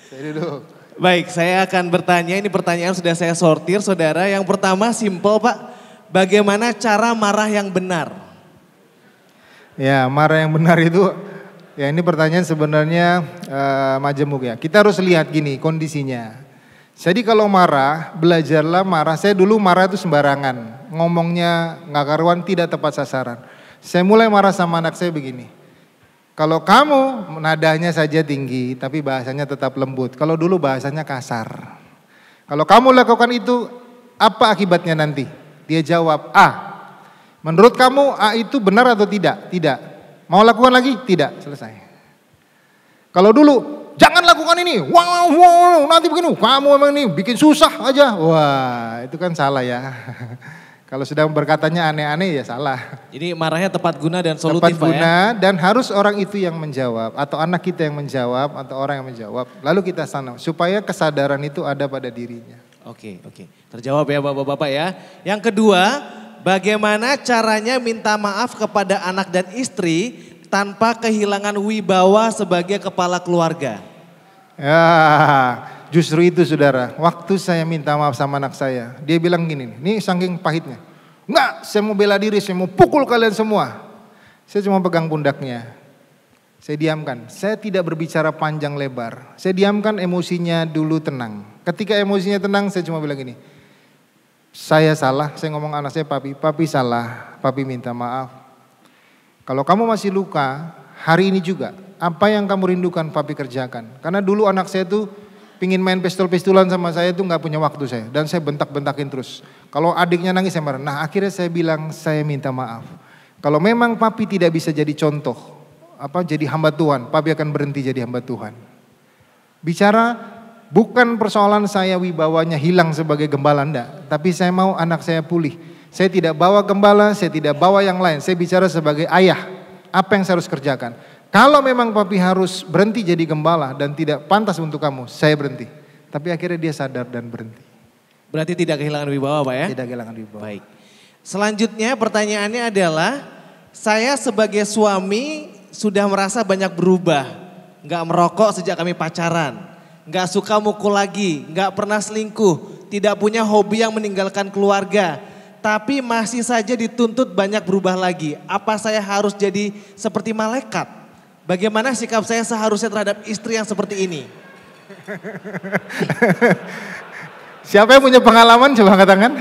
Saya duduk. Baik, saya akan bertanya, ini pertanyaan sudah saya sortir saudara. Yang pertama simple Pak, bagaimana cara marah yang benar? Ya, marah yang benar itu, ya ini pertanyaan sebenarnya majemuk ya. Kita harus lihat gini kondisinya. Jadi kalau marah, belajarlah marah. Saya dulu marah itu sembarangan, ngomongnya nggak karuan, tidak tepat sasaran. Saya mulai marah sama anak saya begini. Kalau kamu nadanya saja tinggi, tapi bahasanya tetap lembut. Kalau dulu bahasanya kasar. Kalau kamu lakukan itu, apa akibatnya nanti? Dia jawab, A. Menurut kamu A itu benar atau tidak? Tidak. Mau lakukan lagi? Tidak. Selesai. Kalau dulu, jangan lakukan ini. Wow, nanti begini. Kamu memang ini bikin susah aja. Wah, itu kan salah ya. Kalau sudah berkatanya aneh-aneh ya salah. Jadi marahnya tepat guna dan solutif Tepat Pak ya? guna dan harus orang itu yang menjawab. Atau anak kita yang menjawab atau orang yang menjawab. Lalu kita sana supaya kesadaran itu ada pada dirinya. Oke. Terjawab ya Bapak-Bapak ya. Yang kedua, bagaimana caranya minta maaf kepada anak dan istri tanpa kehilangan wibawa sebagai kepala keluarga? Ya, justru itu saudara. Waktu saya minta maaf sama anak saya, dia bilang gini, ini saking pahitnya. Enggak, saya mau bela diri, saya mau pukul kalian semua. Saya cuma pegang pundaknya. Saya diamkan, saya tidak berbicara panjang lebar. Saya diamkan, emosinya dulu tenang. Ketika emosinya tenang, saya cuma bilang gini. Saya salah, saya ngomong anak saya, papi salah, papi minta maaf. Kalau kamu masih luka, hari ini juga, apa yang kamu rindukan papi kerjakan. Karena dulu anak saya tuh pingin main pistol-pistolan sama saya tuh gak punya waktu saya. Dan saya bentak-bentakin terus. Kalau adiknya nangis saya marah. Nah akhirnya saya bilang saya minta maaf. Kalau memang papi tidak bisa jadi contoh, jadi hamba Tuhan, papi akan berhenti jadi hamba Tuhan. Bicara bukan persoalan saya wibawanya hilang sebagai gembala, enggak. Tapi saya mau anak saya pulih. Saya tidak bawa gembala, saya tidak bawa yang lain. Saya bicara sebagai ayah, apa yang saya harus kerjakan. Kalau memang papi harus berhenti jadi gembala dan tidak pantas untuk kamu, saya berhenti. Tapi akhirnya dia sadar dan berhenti. Berarti tidak kehilangan wibawa Pak ya? Tidak kehilangan wibawa. Baik. Selanjutnya pertanyaannya adalah, saya sebagai suami sudah merasa banyak berubah. Gak merokok sejak kami pacaran. Gak suka mukul lagi, gak pernah selingkuh. Tidak punya hobi yang meninggalkan keluarga. Tapi masih saja dituntut banyak berubah lagi. Apa saya harus jadi seperti malaikat? Bagaimana sikap saya seharusnya terhadap istri yang seperti ini? Siapa yang punya pengalaman coba angkat tangan?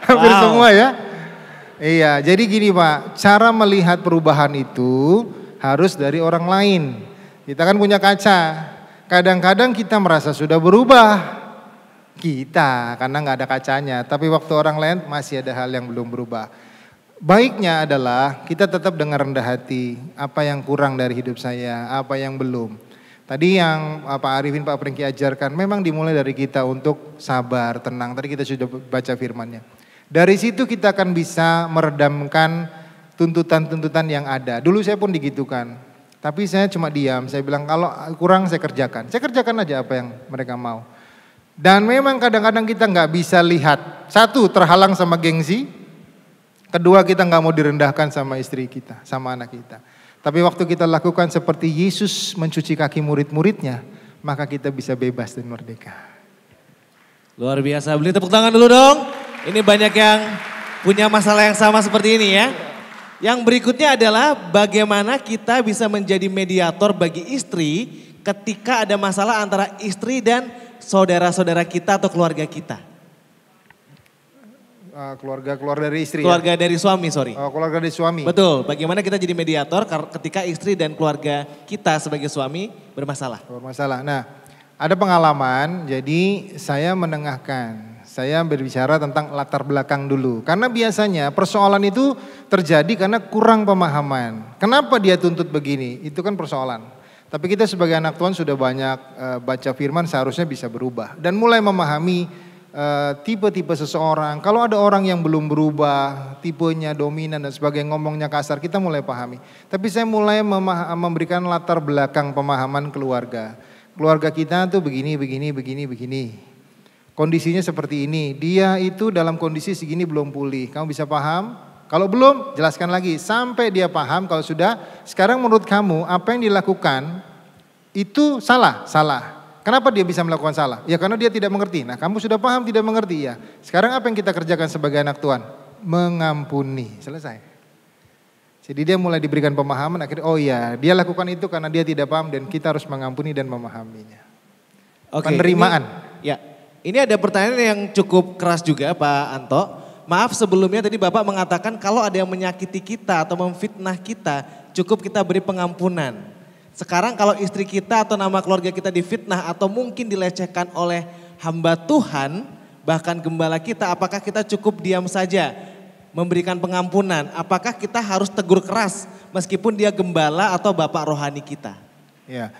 Hampir semua ya. Iya, jadi gini Pak, cara melihat perubahan itu harus dari orang lain. Kita kan punya kaca. Kadang-kadang kita merasa sudah berubah. Kita, karena nggak ada kacanya. Tapi waktu orang lain masih ada hal yang belum berubah. Baiknya adalah kita tetap dengan rendah hati. Apa yang kurang dari hidup saya, apa yang belum. Tadi yang Pak Arifin, Pak Pringki ajarkan memang dimulai dari kita untuk sabar, tenang. Tadi kita sudah baca firman-Nya. Dari situ kita akan bisa meredamkan tuntutan-tuntutan yang ada. Dulu saya pun digitukan. Tapi saya cuma diam, saya bilang kalau kurang saya kerjakan. Saya kerjakan aja apa yang mereka mau. Dan memang kadang-kadang kita nggak bisa lihat. Satu, terhalang sama gengsi. Kedua, kita nggak mau direndahkan sama istri kita, sama anak kita. Tapi waktu kita lakukan seperti Yesus mencuci kaki murid-muridnya, maka kita bisa bebas dan merdeka. Luar biasa, beli tepuk tangan dulu dong. Ini banyak yang punya masalah yang sama seperti ini ya. Yang berikutnya adalah bagaimana kita bisa menjadi mediator bagi istri ketika ada masalah antara istri dan saudara-saudara kita atau keluarga kita. Keluarga dari istri keluarga dari suami, sorry. Oh, keluarga dari suami. Betul, bagaimana kita jadi mediator ketika istri dan keluarga kita sebagai suami bermasalah. Nah, ada pengalaman, jadi saya menengahkan. Saya berbicara tentang latar belakang dulu. Karena biasanya persoalan itu terjadi karena kurang pemahaman. Kenapa dia tuntut begini? Itu kan persoalan. Tapi kita sebagai anak Tuhan sudah banyak baca firman, seharusnya bisa berubah. Dan mulai memahami tipe-tipe seseorang. Kalau ada orang yang belum berubah, tipenya dominan dan sebagainya, ngomongnya kasar, kita mulai pahami. Tapi saya mulai memberikan latar belakang pemahaman keluarga. Keluarga kita tuh begini. Kondisinya seperti ini. Dia itu dalam kondisi segini belum pulih. Kamu bisa paham? Kalau belum, jelaskan lagi sampai dia paham. Kalau sudah, sekarang menurut kamu apa yang dilakukan Itu salah, salah. Kenapa dia bisa melakukan salah? Ya karena dia tidak mengerti. Nah kamu sudah paham tidak mengerti ya. Sekarang apa yang kita kerjakan sebagai anak Tuhan? Mengampuni, selesai. Jadi dia mulai diberikan pemahaman, akhirnya oh iya dia lakukan itu karena dia tidak paham dan kita harus mengampuni dan memahaminya. Oke, penerimaan. Ini ada pertanyaan yang cukup keras juga Pak Anto. Maaf sebelumnya tadi Bapak mengatakan kalau ada yang menyakiti kita atau memfitnah kita, cukup kita beri pengampunan. Sekarang kalau istri kita atau nama keluarga kita difitnah atau mungkin dilecehkan oleh hamba Tuhan, bahkan gembala kita, apakah kita cukup diam saja memberikan pengampunan? Apakah kita harus tegur keras meskipun dia gembala atau bapak rohani kita? Ya,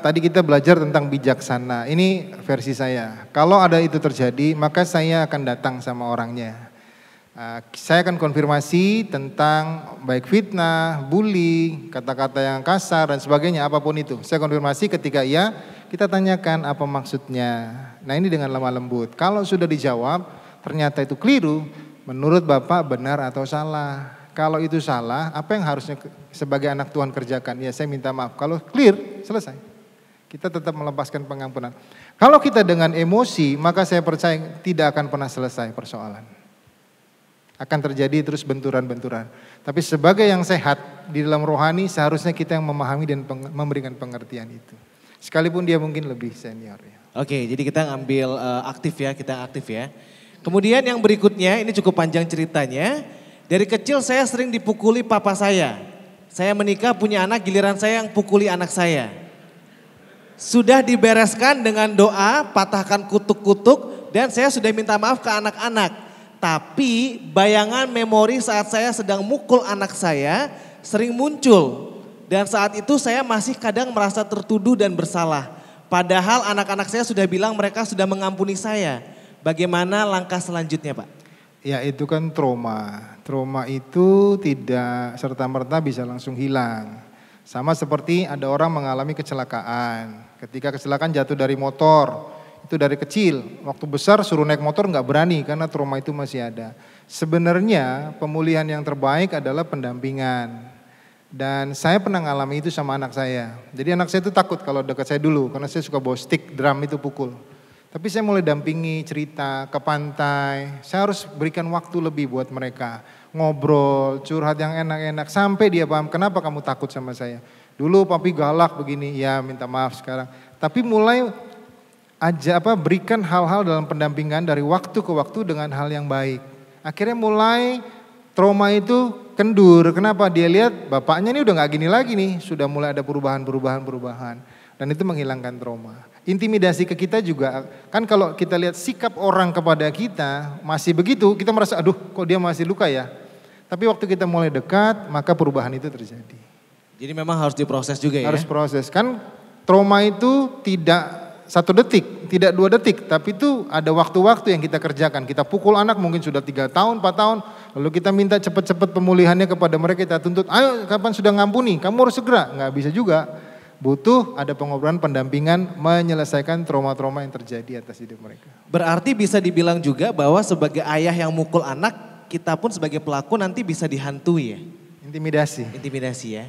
tadi kita belajar tentang bijaksana. Ini versi saya. Kalau ada itu terjadi, maka saya akan datang sama orangnya. Saya akan konfirmasi tentang baik fitnah, bully, kata-kata yang kasar dan sebagainya, apapun itu. Saya konfirmasi ketika iya, kita tanyakan apa maksudnya. Nah ini dengan lemah lembut. Kalau sudah dijawab, ternyata itu keliru, menurut Bapak benar atau salah. Kalau itu salah, apa yang harusnya sebagai anak Tuhan kerjakan? Ya saya minta maaf. Kalau clear, selesai. Kita tetap melepaskan pengampunan. Kalau kita dengan emosi, maka saya percaya tidak akan pernah selesai persoalan. Akan terjadi terus benturan-benturan. Tapi sebagai yang sehat di dalam rohani seharusnya kita yang memahami dan memberikan pengertian itu. Sekalipun dia mungkin lebih senior. Ya. Oke, jadi kita ngambil aktif ya, kita aktif ya. Kemudian yang berikutnya, ini cukup panjang ceritanya. Dari kecil saya sering dipukuli papa saya. Saya menikah punya anak, giliran saya yang pukuli anak saya. Sudah dibereskan dengan doa, patahkan kutuk-kutuk, dan saya sudah minta maaf ke anak-anak. Tapi bayangan memori saat saya sedang mukul anak saya sering muncul. Dan saat itu saya masih kadang merasa tertuduh dan bersalah. Padahal anak-anak saya sudah bilang mereka sudah mengampuni saya. Bagaimana langkah selanjutnya Pak? Ya itu kan trauma. Trauma itu tidak serta-merta bisa langsung hilang. Sama seperti ada orang mengalami kecelakaan. Ketika kecelakaan jatuh dari motor. Itu dari kecil, waktu besar suruh naik motor nggak berani karena trauma itu masih ada. Sebenarnya pemulihan yang terbaik adalah pendampingan. Dan saya pernah ngalami itu sama anak saya. Jadi anak saya itu takut kalau dekat saya dulu karena saya suka bawa stick drum itu pukul. Tapi saya mulai dampingi cerita ke pantai, saya harus berikan waktu lebih buat mereka. Ngobrol, curhat yang enak-enak sampai dia paham kenapa kamu takut sama saya. Dulu papi galak begini, ya minta maaf sekarang. Tapi mulai berikan hal-hal dalam pendampingan dari waktu ke waktu dengan hal yang baik. Akhirnya mulai trauma itu kendur. Kenapa? Dia lihat bapaknya ini udah gak gini lagi nih. Sudah mulai ada perubahan. Dan itu menghilangkan trauma. Intimidasi ke kita juga. Kan kalau kita lihat sikap orang kepada kita masih begitu. Kita merasa aduh kok dia masih luka ya. Tapi waktu kita mulai dekat maka perubahan itu terjadi. Jadi memang harus diproses juga ya? Harus proses. Kan trauma itu tidak 1 detik, tidak 2 detik, tapi itu ada waktu-waktu yang kita kerjakan. Kita pukul anak mungkin sudah 3 tahun, 4 tahun, lalu kita minta cepat-cepat pemulihannya kepada mereka, kita tuntut, ayo kapan sudah ngampuni, kamu harus segera. Nggak bisa juga, butuh ada pengobrolan pendampingan menyelesaikan trauma-trauma yang terjadi atas hidup mereka. Berarti bisa dibilang juga bahwa sebagai ayah yang mukul anak, kita pun sebagai pelaku nanti bisa dihantui ya? Intimidasi. Intimidasi ya?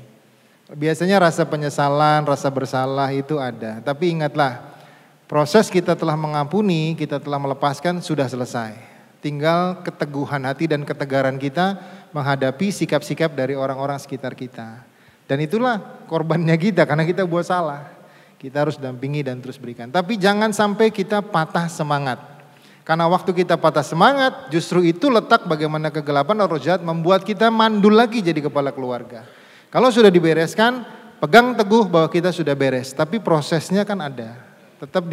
Biasanya rasa penyesalan, rasa bersalah itu ada, tapi ingatlah, proses kita telah mengampuni, kita telah melepaskan sudah selesai. Tinggal keteguhan hati dan ketegaran kita menghadapi sikap-sikap dari orang-orang sekitar kita. Dan itulah korbannya kita karena kita buat salah. Kita harus dampingi dan terus berikan. Tapi jangan sampai kita patah semangat. Karena waktu kita patah semangat justru itu letak bagaimana kegelapan roh jahat membuat kita mandul lagi jadi kepala keluarga. Kalau sudah dibereskan, pegang teguh bahwa kita sudah beres. Tapi prosesnya kan ada. Tetap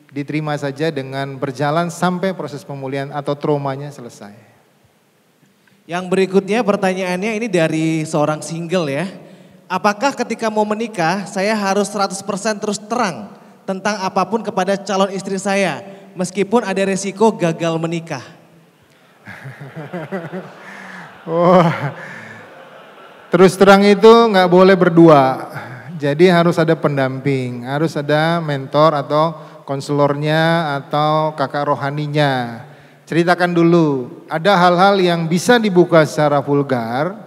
diterima saja dengan berjalan sampai proses pemulihan atau traumanya selesai. Yang berikutnya pertanyaannya ini dari seorang single ya. Apakah ketika mau menikah saya harus 100% terus terang tentang apapun kepada calon istri saya meskipun ada resiko gagal menikah? Terus terang itu nggak boleh berdua. Jadi harus ada pendamping, harus ada mentor atau konselornya atau kakak rohaninya. Ceritakan dulu, ada hal-hal yang bisa dibuka secara vulgar,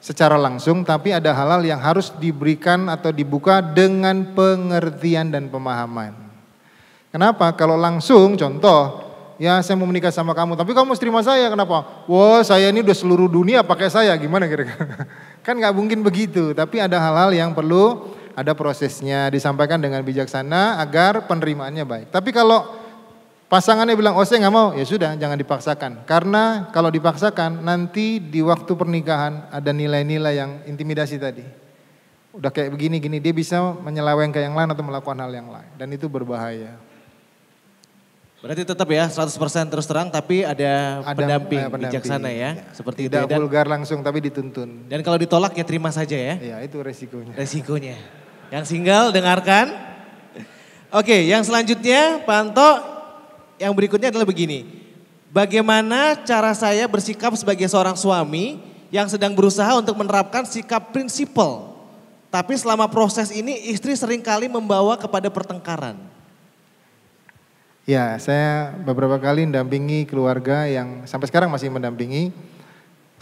secara langsung, tapi ada hal-hal yang harus diberikan atau dibuka dengan pengertian dan pemahaman. Kenapa? Kalau langsung, contoh, ya saya mau menikah sama kamu, tapi kamu harus terima saya, kenapa? Wah saya ini udah seluruh dunia pakai saya, gimana kira-kira? Kan gak mungkin begitu, tapi ada hal-hal yang perlu ada prosesnya, disampaikan dengan bijaksana agar penerimaannya baik. Tapi kalau pasangannya bilang, oh saya gak mau, ya sudah jangan dipaksakan. Karena kalau dipaksakan nanti di waktu pernikahan ada nilai-nilai yang intimidasi tadi. Udah kayak begini-gini, dia bisa menyeleweng ke yang lain atau melakukan hal yang lain. Dan itu berbahaya. Berarti tetap ya 100% terus terang tapi ada pendamping bijaksana ya. Seperti tidak itu. Tidak vulgar langsung tapi dituntun. Dan kalau ditolak ya terima saja ya. Iya itu resikonya. Resikonya. Yang single dengarkan. Oke yang selanjutnya Pak Anto. Yang berikutnya adalah begini, bagaimana cara saya bersikap sebagai seorang suami yang sedang berusaha untuk menerapkan sikap prinsipal, tapi selama proses ini istri seringkali membawa kepada pertengkaran. Ya, saya beberapa kali mendampingi keluarga yang sampai sekarang masih mendampingi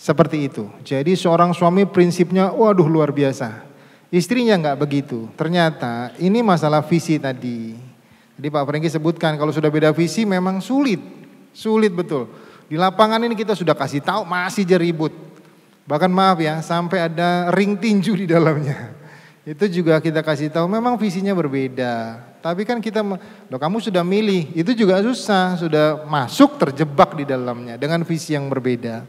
seperti itu. Jadi seorang suami prinsipnya, waduh luar biasa, istrinya nggak begitu. Ternyata ini masalah visi tadi. Jadi Pak Franky sebutkan kalau sudah beda visi memang sulit betul. Di lapangan ini kita sudah kasih tahu masih aja ribut. Bahkan maaf ya sampai ada ring tinju di dalamnya. Itu juga kita kasih tahu memang visinya berbeda. Tapi kan kita, loh kamu sudah milih, itu juga susah, sudah masuk terjebak di dalamnya dengan visi yang berbeda.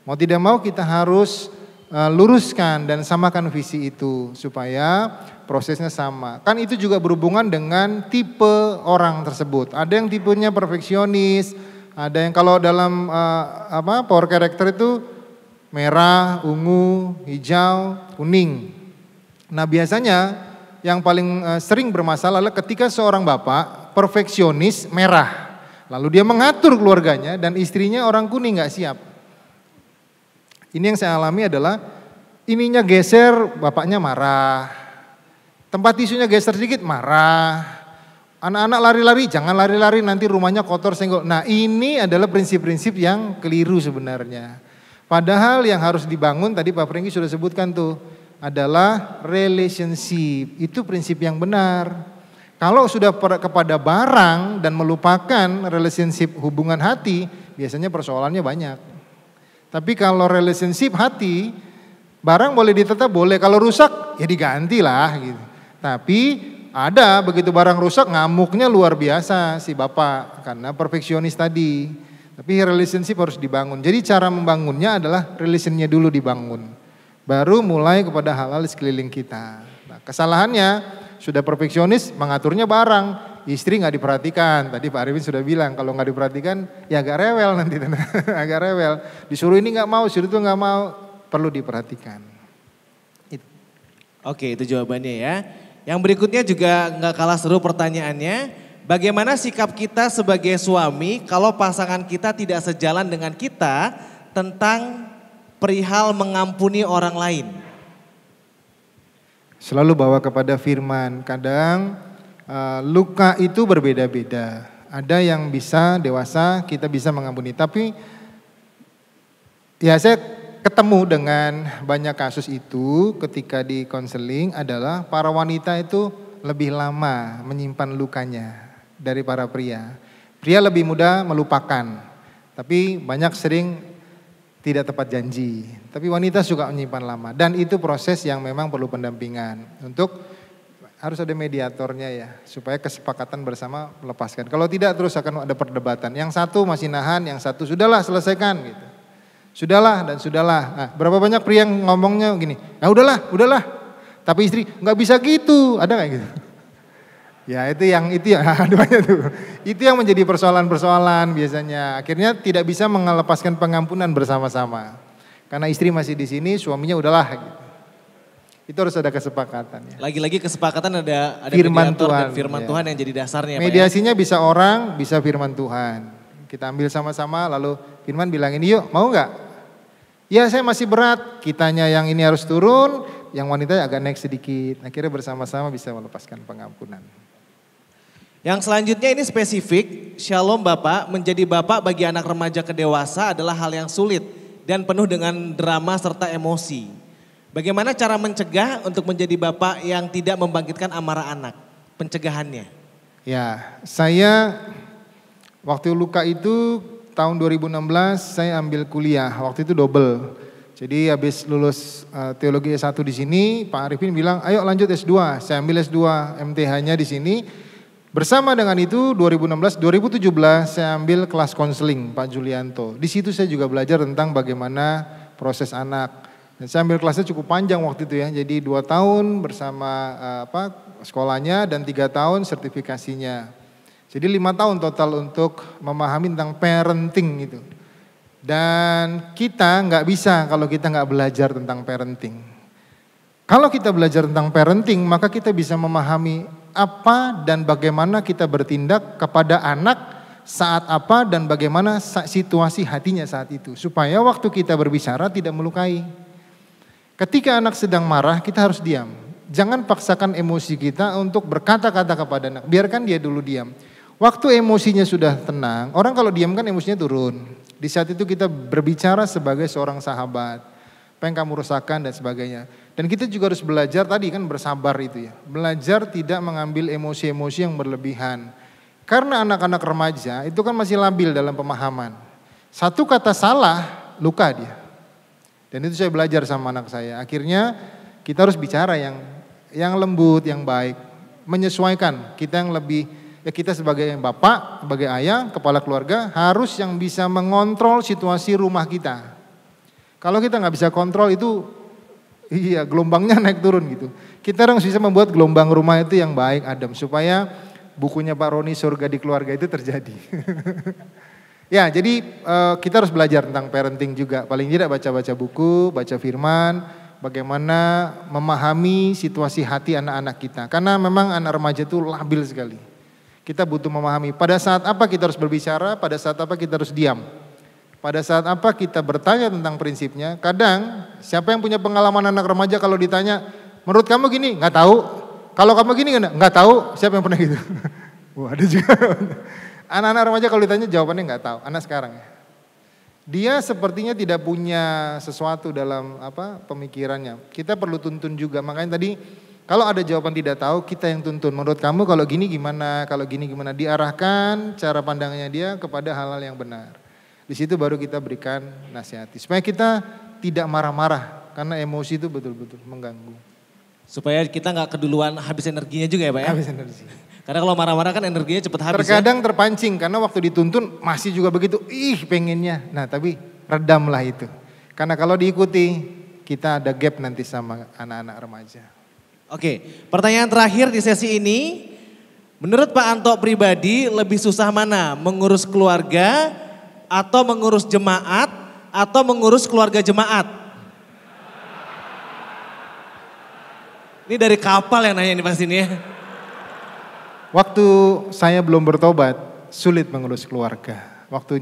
Mau tidak mau kita harus luruskan dan samakan visi itu supaya prosesnya sama. Kan itu juga berhubungan dengan tipe orang tersebut. Ada yang tipenya perfeksionis, ada yang kalau dalam power character itu merah, ungu, hijau, kuning. Nah biasanya yang paling sering bermasalah adalah ketika seorang bapak perfeksionis merah. Lalu dia mengatur keluarganya dan istrinya orang kuning gak siap. Ini yang saya alami adalah ininya geser, bapaknya marah. Tempat tisunya geser sedikit, marah. Anak-anak lari-lari, jangan lari-lari nanti rumahnya kotor senggol. Nah ini adalah prinsip-prinsip yang keliru sebenarnya. Padahal yang harus dibangun tadi Pak Franky sudah sebutkan tuh adalah relationship. Itu prinsip yang benar. Kalau sudah kepada barang dan melupakan relationship hubungan hati, biasanya persoalannya banyak. Tapi kalau relationship hati, barang boleh ditetap boleh, kalau rusak ya diganti lah gitu. Tapi ada begitu barang rusak ngamuknya luar biasa si bapak karena perfeksionis tadi. Tapi relationship harus dibangun. Jadi cara membangunnya adalah relationnya dulu dibangun. Baru mulai kepada hal-hal di sekeliling kita. Nah, kesalahannya sudah perfeksionis mengaturnya barang. Istri nggak diperhatikan, tadi Pak Arifin sudah bilang kalau nggak diperhatikan ya agak rewel nanti, agak rewel. Disuruh ini nggak mau, disuruh itu nggak mau, perlu diperhatikan. Oke itu jawabannya ya. Yang berikutnya juga nggak kalah seru pertanyaannya, bagaimana sikap kita sebagai suami kalau pasangan kita tidak sejalan dengan kita tentang perihal mengampuni orang lain? Selalu bawa kepada firman, kadang luka itu berbeda-beda. Ada yang bisa dewasa, kita bisa mengampuni. Tapi ya saya ketemu dengan banyak kasus itu ketika di konseling adalah para wanita itu lebih lama menyimpan lukanya dari para pria. Pria lebih mudah melupakan, tapi banyak sering tidak tepat janji. Tapi wanita suka menyimpan lama dan itu proses yang memang perlu pendampingan untuk harus ada mediatornya ya, supaya kesepakatan bersama melepaskan. Kalau tidak terus akan ada perdebatan. Yang satu masih nahan, yang satu sudahlah selesaikan gitu. Sudahlah dan sudahlah. Nah, berapa banyak pria yang ngomongnya gini, ya udahlah. Tapi istri nggak bisa gitu, ada nggak gitu? Ya itu yang ada banyak tuh. Itu yang menjadi persoalan-persoalan biasanya. Akhirnya tidak bisa melepaskan pengampunan bersama-sama. Karena istri masih di sini, suaminya udahlah gitu. Itu harus ada kesepakatan ya. Lagi-lagi kesepakatan ada firman mediator Tuhan, dan firman ya. Tuhan yang jadi dasarnya. Mediasinya bisa orang, bisa firman Tuhan. Kita ambil sama-sama lalu firman bilangin yuk mau nggak? Ya saya masih berat, kitanya yang ini harus turun, yang wanita agak naik sedikit. Akhirnya bersama-sama bisa melepaskan pengampunan. Yang selanjutnya ini spesifik, Shalom Bapak, menjadi bapak bagi anak remaja ke dewasa adalah hal yang sulit dan penuh dengan drama serta emosi. Bagaimana cara mencegah untuk menjadi bapak yang tidak membangkitkan amarah anak? Pencegahannya. Ya, saya waktu luka itu tahun 2016 saya ambil kuliah, waktu itu double. Jadi habis lulus teologi S1 di sini, Pak Arifin bilang, ayo lanjut S2. Saya ambil S2 MTH-nya di sini. Bersama dengan itu 2016, 2017 saya ambil kelas konseling Pak Julianto. Di situ saya juga belajar tentang bagaimana proses anak. Dan saya ambil kelasnya cukup panjang waktu itu ya, jadi 2 tahun bersama sekolahnya dan 3 tahun sertifikasinya. Jadi 5 tahun total untuk memahami tentang parenting itu. Dan kita nggak bisa kalau kita nggak belajar tentang parenting. Kalau kita belajar tentang parenting, maka kita bisa memahami apa dan bagaimana kita bertindak kepada anak saat apa dan bagaimana situasi hatinya saat itu. Supaya waktu kita berbicara tidak melukai. Ketika anak sedang marah, kita harus diam. Jangan paksakan emosi kita untuk berkata-kata kepada anak. Biarkan dia dulu diam. Waktu emosinya sudah tenang, orang kalau diam kan emosinya turun. Di saat itu kita berbicara sebagai seorang sahabat. Apa yang kamu rasakan dan sebagainya. Dan kita juga harus belajar tadi kan bersabar itu ya. Belajar tidak mengambil emosi-emosi yang berlebihan. Karena anak-anak remaja itu kan masih labil dalam pemahaman. Satu kata salah, luka dia. Dan itu saya belajar sama anak saya. Akhirnya kita harus bicara yang lembut, yang baik. Menyesuaikan kita yang lebih, ya kita sebagai bapak, sebagai ayah, kepala keluarga harus yang bisa mengontrol situasi rumah kita. Kalau kita nggak bisa kontrol itu, iya gelombangnya naik turun gitu. Kita harus bisa membuat gelombang rumah itu yang baik, adem. Supaya bukunya Pak Roni Surga di Keluarga itu terjadi. Ya, jadi kita harus belajar tentang parenting juga. Paling tidak baca-baca buku, baca firman, bagaimana memahami situasi hati anak-anak kita. Karena memang anak remaja itu labil sekali. Kita butuh memahami pada saat apa kita harus berbicara, pada saat apa kita harus diam. Pada saat apa kita bertanya tentang prinsipnya. Kadang siapa yang punya pengalaman anak remaja kalau ditanya, menurut kamu gini? Nggak tahu. Kalau kamu gini nggak tahu. Siapa yang pernah gitu? Wah, ada juga. Anak-anak remaja kalau ditanya jawabannya nggak tahu. Anak sekarang ya. Dia sepertinya tidak punya sesuatu dalam pemikirannya. Kita perlu tuntun juga. Makanya tadi kalau ada jawaban tidak tahu, kita yang tuntun. Menurut kamu kalau gini gimana? Kalau gini gimana? Diarahkan cara pandangnya dia kepada hal-hal yang benar. Di situ baru kita berikan nasihati. Supaya kita tidak marah-marah. Karena emosi itu betul-betul mengganggu. Supaya kita nggak keduluan habis energinya juga ya Pak ya? Habis energi. Karena kalau marah-marah kan energinya cepat habis. Terkadang terpancing karena waktu dituntun masih juga begitu. Pengennya. Nah tapi redamlah itu. Karena kalau diikuti kita ada gap nanti sama anak-anak remaja. Oke, pertanyaan terakhir di sesi ini. Menurut Pak Anto pribadi lebih susah mana? Mengurus keluarga atau mengurus jemaat atau mengurus keluarga jemaat? Ini dari kapal yang nanya ini pasti ini ya. Waktu saya belum bertobat, sulit mengurus keluarga. Waktu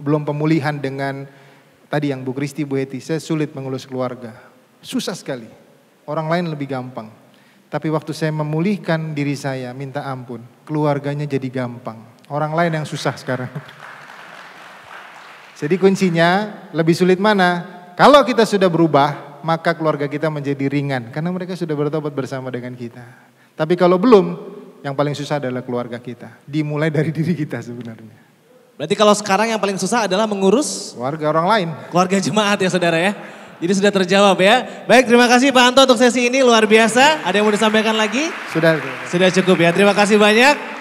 belum pemulihan dengan tadi yang Bu Kristi, Bu Heti, saya sulit mengurus keluarga. Susah sekali. Orang lain lebih gampang. Tapi waktu saya memulihkan diri saya, minta ampun, keluarganya jadi gampang. Orang lain yang susah sekarang. Jadi kuncinya lebih sulit mana? Kalau kita sudah berubah, maka keluarga kita menjadi ringan. Karena mereka sudah bertobat bersama dengan kita. Tapi kalau belum, yang paling susah adalah keluarga kita. Dimulai dari diri kita sebenarnya. Berarti kalau sekarang yang paling susah adalah mengurus keluarga orang lain. Keluarga jemaat ya saudara ya. Jadi sudah terjawab ya. Baik, terima kasih Pak Anto untuk sesi ini luar biasa. Ada yang mau disampaikan lagi? Sudah. Sudah cukup ya. Terima kasih banyak.